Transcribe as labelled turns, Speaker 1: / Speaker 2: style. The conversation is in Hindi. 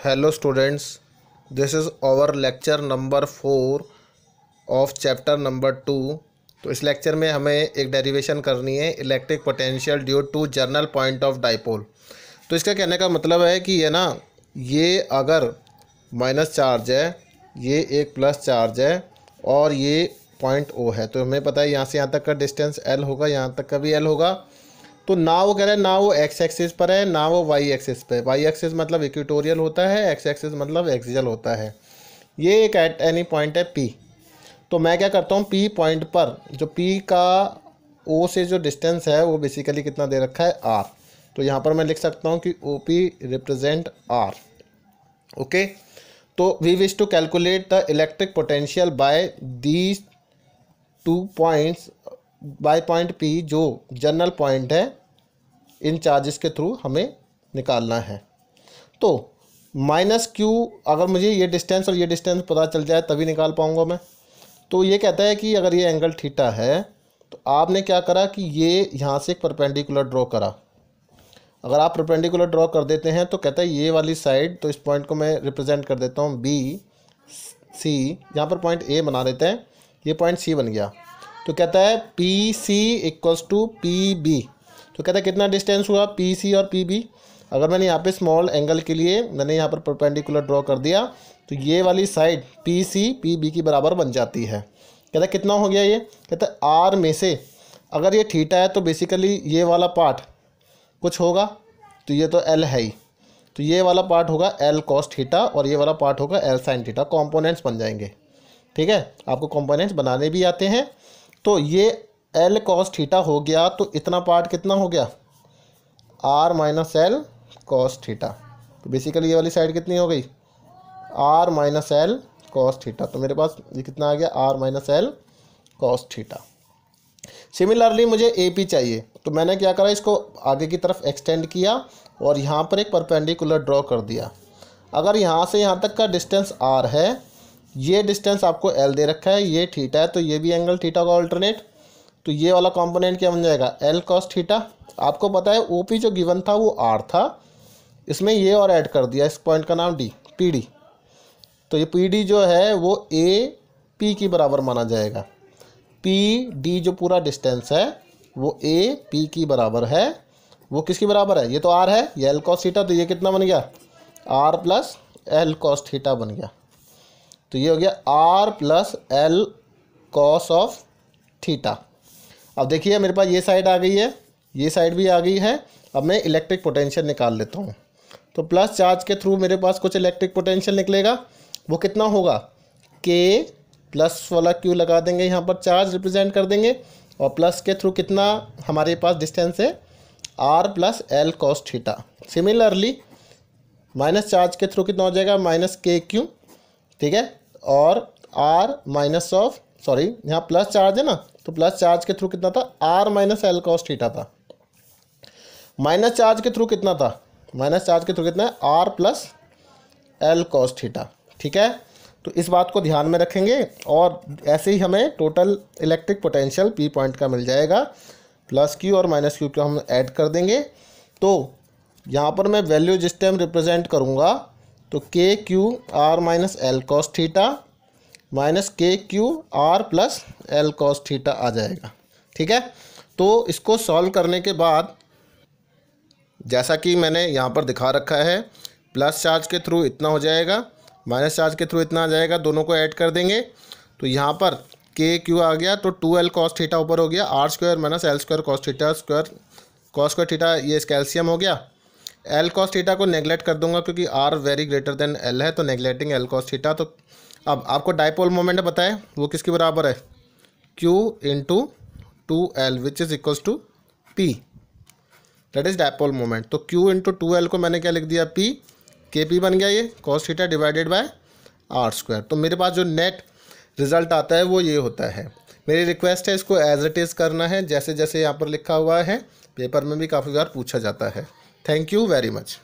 Speaker 1: Hello students, this is our lecture number 4 of chapter number 2। तो इस लेक्चर में हमें एक डेरिवेशन करनी है electric potential due to general point of dipole. तो इसका कहने का मतलब है कि ये अगर माइनस चार्ज है, ये एक प्लस चार्ज है और ये पॉइंट O है, तो हमें पता है यहाँ से यहाँ तक का डिस्टेंस L होगा, यहाँ तक का भी L होगा। तो ना वो कह रहे हैं ना वो एक्स एक्सिस पर है ना वो वाई एक्सिस पे। वाई एक्सिस मतलब इक्वेटोरियल होता है, एक्स एक्सिस मतलब एक्सियल होता है। ये एक एट एनी पॉइंट है P। तो मैं क्या करता हूँ, P पॉइंट पर जो P का O से जो डिस्टेंस है वो बेसिकली कितना दे रखा है, R। तो यहाँ पर मैं लिख सकता हूँ कि OP रिप्रेजेंट R। ओके, तो we wish to calculate the electric potential by these 2 points by point P जो जनरल पॉइंट है, इन चार्जेस के थ्रू हमें निकालना है। तो माइनस Q, अगर मुझे ये डिस्टेंस और ये डिस्टेंस पता चल जाए तभी निकाल पाऊंगा मैं। तो ये कहता है कि अगर ये एंगल थीटा है तो आपने क्या करा कि ये यहाँ से एक परपेंडिकुलर ड्रॉ करा। अगर आप परपेंडिकुलर ड्रॉ कर देते हैं तो कहता है ये वाली साइड, तो इस पॉइंट को मैं रिप्रेजेंट कर देता हूँ BC, यहाँ पर पॉइंट A बना देते हैं, ये पॉइंट C बन गया। तो कहता है PC इक्वल्स टू PB। तो कहता है कितना डिस्टेंस हुआ PC और PB। अगर मैंने यहाँ पे स्मॉल एंगल के लिए मैंने यहाँ पर परपेंडिकुलर ड्रॉ कर दिया तो ये वाली साइड PC PB की बराबर बन जाती है। कहता है कितना हो गया ये, कहता है R में से अगर ये थीटा है तो बेसिकली ये वाला पार्ट कुछ होगा, तो ये तो L है ही, तो ये वाला पार्ट होगा L cos थीटा और ये वाला पार्ट होगा L sin थीटा। कॉम्पोनेंट्स बन जाएंगे, ठीक है, आपको कॉम्पोनेंट्स बनाने भी आते हैं। तो ये L cos थीटा हो गया, तो इतना पार्ट कितना हो गया, R minus L cos theta. तो बेसिकली ये वाली साइड कितनी हो गई, R minus L cos theta. तो मेरे पास ये कितना आ गया, R minus L cos theta. Similarly मुझे AP चाहिए, तो मैंने क्या करा, इसको आगे की तरफ एक्सटेंड किया और यहाँ पर एक परपेंडिकुलर ड्रॉ कर दिया। अगर यहाँ से यहाँ तक का डिस्टेंस R है, ये डिस्टेंस आपको L दे रखा है, ये थीटा है, तो ये भी एंगल थीटा का ऑल्टरनेट। तो ये वाला कंपोनेंट क्या बन जाएगा, L cos थीटा। आपको पता है OP जो गिवन था वो R था, इसमें ये और ऐड कर दिया, इस पॉइंट का नाम PD। तो ये PD जो है वो AP की बराबर माना जाएगा। PD जो पूरा डिस्टेंस है वो AP की बराबर है। वो किसकी बराबर है, ये तो R है, ये L cos थीटा, तो ये कितना बन गया, R plus L cos theta बन गया। तो ये हो गया R plus L cos of theta. अब देखिए मेरे पास ये साइड आ गई है, ये साइड भी आ गई है। अब मैं इलेक्ट्रिक पोटेंशियल निकाल लेता हूँ। तो प्लस चार्ज के थ्रू मेरे पास कुछ इलेक्ट्रिक पोटेंशियल निकलेगा, वो कितना होगा, K प्लस वाला Q लगा देंगे, यहाँ पर चार्ज रिप्रेजेंट कर देंगे, और प्लस के थ्रू कितना हमारे पास डिस्टेंस है, R plus L cos theta. Similarly minus charge के थ्रू कितना हो जाएगा, माइनस KQ, ठीक है, और R माइनस ऑफ यहाँ प्लस चार्ज है ना, तो प्लस चार्ज के थ्रू कितना था, R minus L cos theta था। माइनस चार्ज के थ्रू कितना था, माइनस चार्ज के थ्रू कितना है, R plus L cos theta, ठीक है। तो इस बात को ध्यान में रखेंगे और ऐसे ही हमें total electric potential P point का मिल जाएगा। प्लस Q और माइनस Q को हम ऐड कर देंगे। तो यहाँ पर मैं वैल्यू जिस टाइम रिप्रेजेंट करूँगा तो KQ R minus L cos theta minus KQ R plus L cos theta आ जाएगा, ठीक है। तो इसको सॉल्व करने के बाद जैसा कि मैंने यहाँ पर दिखा रखा है, प्लस चार्ज के थ्रू इतना हो जाएगा, माइनस चार्ज के थ्रू इतना आ जाएगा, दोनों को ऐड कर देंगे। तो यहाँ पर KQ आ गया, तो 2L cos थीटा ऊपर हो गया, R square minus L square cos theta square cos square theta, ये कैल्शियम हो गया। L cos थीटा को नेगलेक्ट कर दूंगा क्योंकि R very greater than L है, तो नेगलेक्टिंग L cos थीटा। तो अब आपको डाइपोल मोमेंट बताएं वो किसकी बराबर है, Q into 2L which is equals to P, that is dipole moment. तो Q इंटू 2L को मैंने क्या लिख दिया, P, KP बन गया ये cos theta divided by R square. तो मेरे पास जो नेट रिजल्ट आता है वो ये होता है। मेरी रिक्वेस्ट है इसको एज इट इज़ करना है, जैसे जैसे यहाँ पर लिखा हुआ है, पेपर में भी काफ़ी बार पूछा जाता है। Thank you very much.